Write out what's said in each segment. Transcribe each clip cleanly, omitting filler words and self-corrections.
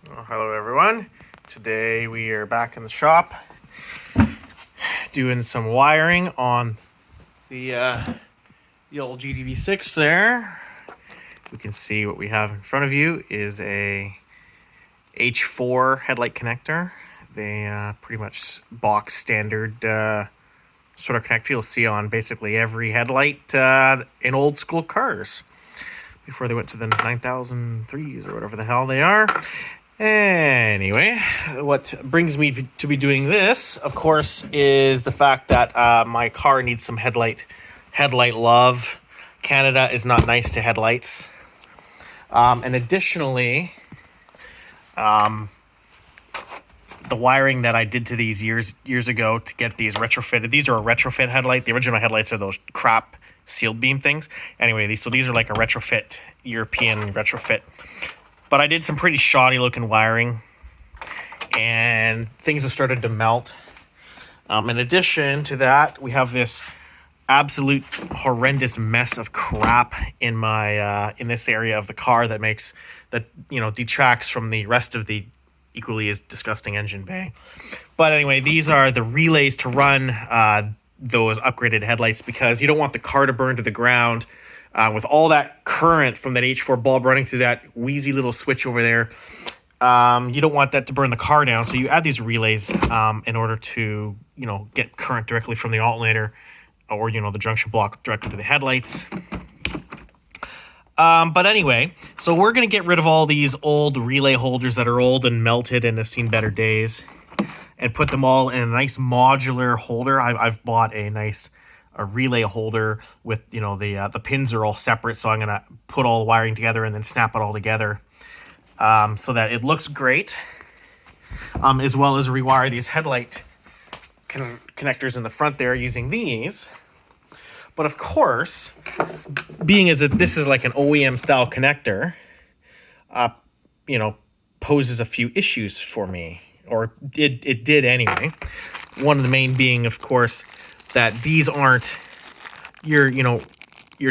Well, hello everyone. Today we are back in the shop doing some wiring on the old GTV6 there. We can see what we have in front of you is a H4 headlight connector. They pretty much box standard sort of connector you'll see on basically every headlight in old school cars before they went to the 9003s or whatever the hell they are. Anyway, what brings me to be doing this, of course, is the fact that my car needs some headlight love. Canada is not nice to headlights. And additionally, the wiring that I did to these years ago to get these retrofitted. These are a retrofit headlight. The original headlights are those crap sealed beam things. Anyway, these are like a retrofit, European retrofit. But I did some pretty shoddy looking wiring, and things have started to melt. In addition to that, we have this absolute horrendous mess of crap in my in this area of the car that detracts from the rest of the equally as disgusting engine bay. But anyway, these are the relays to run those upgraded headlights, because you don't want the car to burn to the ground. With all that current from that H4 bulb running through that wheezy little switch over there, you don't want that to burn the car down. So you add these relays in order to, get current directly from the alternator or, the junction block directly to the headlights. But anyway, so we're going to get rid of all these old relay holders that are old and melted and have seen better days, and put them all in a nice modular holder. I've bought a relay holder with, the pins are all separate. So I'm going to put all the wiring together and then snap it all together so that it looks great, as well as rewire these headlight connectors in the front there using these. But of course, being as this is like an OEM style connector, poses a few issues for me, or it did anyway. One of the main being, of course, that these aren't your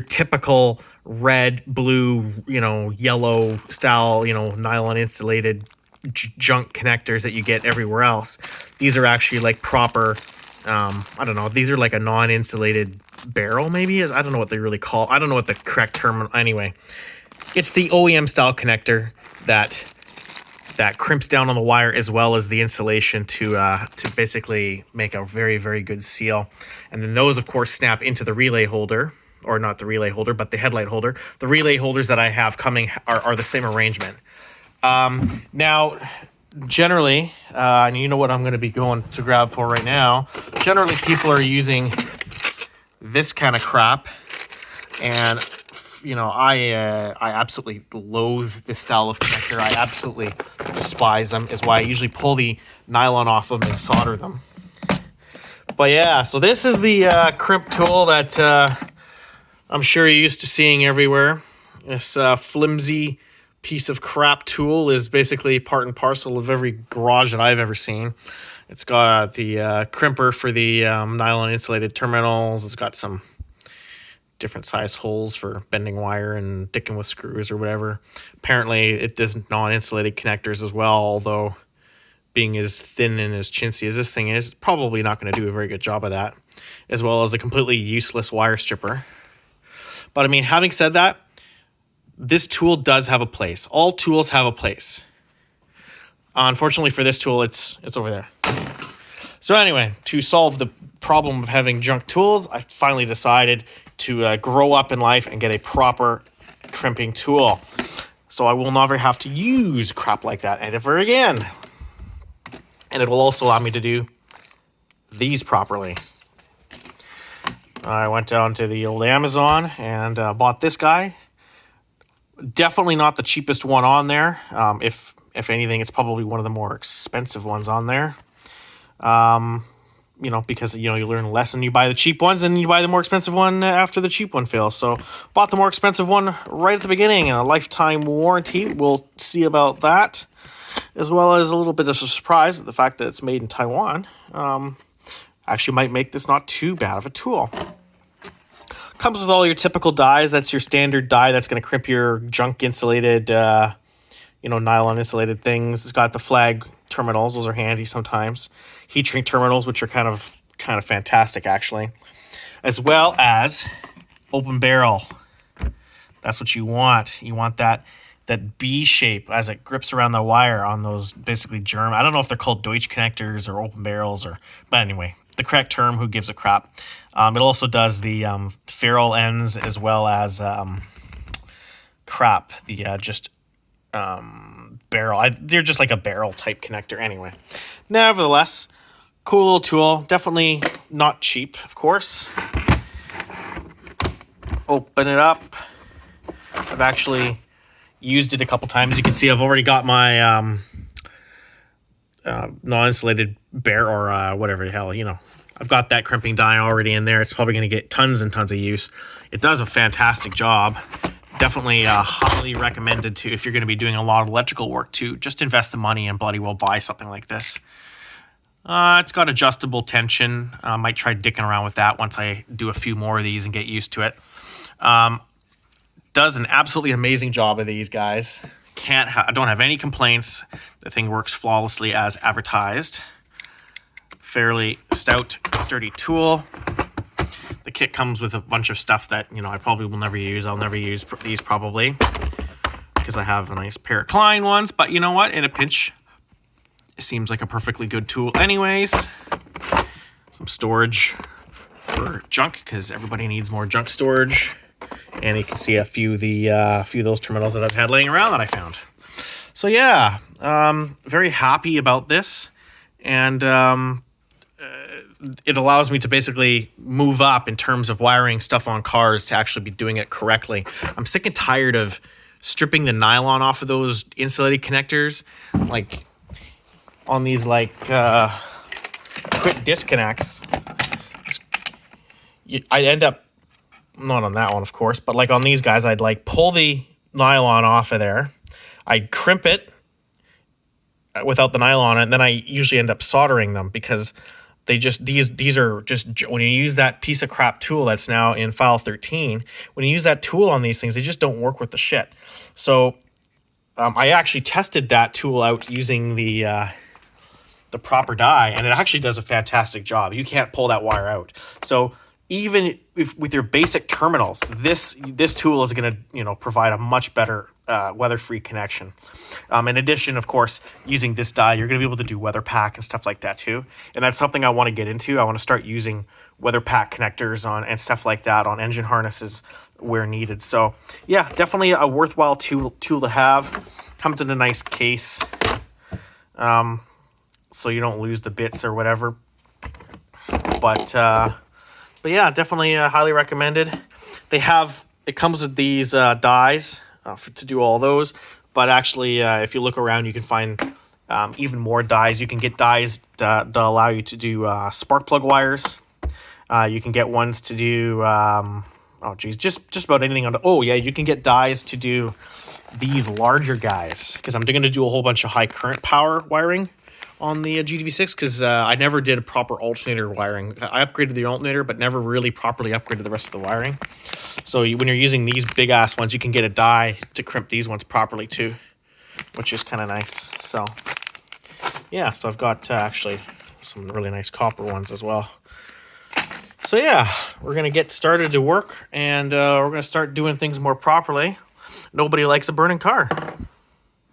typical red, blue, yellow style, nylon insulated junk connectors that you get everywhere else. These are actually like proper, these are like a non-insulated barrel, maybe. I don't know what they really call. I don't know what the correct term. Anyway, it's the OEM style connector that crimps down on the wire, as well as the insulation to basically make a very, very good seal. And then those, of course, snap into the relay holder, or not the relay holder, but the headlight holder. The relay holders that I have coming are the same arrangement. Now, generally, and you know what I'm going to be going to grab for right now, generally people are using this kind of crap, and I absolutely loathe this style of connector. I absolutely despise them, is why I usually pull the nylon off them and solder them. But yeah, so this is the crimp tool that I'm sure you're used to seeing everywhere. This flimsy piece of crap tool is basically part and parcel of every garage that I've ever seen. It's got the crimper for the nylon insulated terminals. It's got some different size holes for bending wire and dicking with screws or whatever. Apparently it does non-insulated connectors as well, although being as thin and as chintzy as this thing is, it's probably not going to do a very good job of that, as well as a completely useless wire stripper. But I mean, having said that, this tool does have a place. All tools have a place. Unfortunately for this tool, it's over there. So anyway, to solve the problem of having junk tools, I finally decided to grow up in life and get a proper crimping tool, so I will never have to use crap like that ever again. And it will also allow me to do these properly. I went down to the old Amazon and bought this guy. Definitely not the cheapest one on there. If anything, it's probably one of the more expensive ones on there. Because, you learn a lesson. You buy the cheap ones and you buy the more expensive one after the cheap one fails. So bought the more expensive one right at the beginning, and a lifetime warranty. We'll see about that, as well as a little bit of a surprise at the fact that it's made in Taiwan. Actually might make this not too bad of a tool. Comes with all your typical dies. That's your standard die that's going to crimp your junk insulated nylon insulated things. It's got the flag terminals. Those are handy sometimes. Heat shrink terminals, which are kind of fantastic actually, as well as open barrel. That's what you want. You want that B shape as it grips around the wire on those basically German. I don't know if they're called Deutsch connectors or open barrels, but anyway, the correct term. Who gives a crap? It also does the ferrule ends as well as barrel. They're just like a barrel type connector anyway. Nevertheless, cool little tool. Definitely not cheap, of course. Open it up. I've actually used it a couple times. You can see I've already got my non-insulated bear or whatever the hell, I've got that crimping die already in there. It's probably going to get tons and tons of use. It does a fantastic job. Definitely highly recommended to, if you're going to be doing a lot of electrical work, to just invest the money and bloody well buy something like this. It's got adjustable tension. I might try dicking around with that once I do a few more of these and get used to it. Does an absolutely amazing job of these guys. I don't have any complaints. The thing works flawlessly as advertised. Fairly stout, sturdy tool. The kit comes with a bunch of stuff that, I probably will never use. I'll never use these probably because I have a nice pair of Klein ones. But you know what? In a pinch, it seems like a perfectly good tool anyways. Some storage for junk because everybody needs more junk storage. And you can see a few of those terminals that I've had laying around that I found. So yeah, very happy about this. And it allows me to basically move up in terms of wiring stuff on cars to actually be doing it correctly. I'm sick and tired of stripping the nylon off of those insulated connectors, like on these quick disconnects. I end up, not on that one of course, but like on these guys, I'd pull the nylon off of there. I'd crimp it without the nylon, and then I usually end up soldering them because these are just, when you use that piece of crap tool that's now in file 13, when you use that tool on these things, they just don't work with the shit. So I actually tested that tool out using the proper die, and it actually does a fantastic job. You can't pull that wire out. So even if with your basic terminals, this tool is going to provide a much better weather-free connection. In addition, of course, using this die, you're going to be able to do weather pack and stuff like that too. And that's something I want to get into. I want to start using weather pack connectors on and stuff like that on engine harnesses where needed. So yeah, definitely a worthwhile tool to have. Comes in a nice case, so you don't lose the bits or whatever. But yeah, definitely highly recommended. It comes with these dies to do all those. But actually, if you look around, you can find even more dies. You can get dies that allow you to do spark plug wires. You can get ones to do, just about anything. You can get dies to do these larger guys, because I'm going to do a whole bunch of high current power wiring on the GDV6, because I never did a proper alternator wiring. I upgraded the alternator, but never really properly upgraded the rest of the wiring. So when you're using these big ass ones, you can get a die to crimp these ones properly too, which is kind of nice. So yeah, so I've got actually some really nice copper ones as well. So yeah, we're going to get started to work, and we're going to start doing things more properly. Nobody likes a burning car.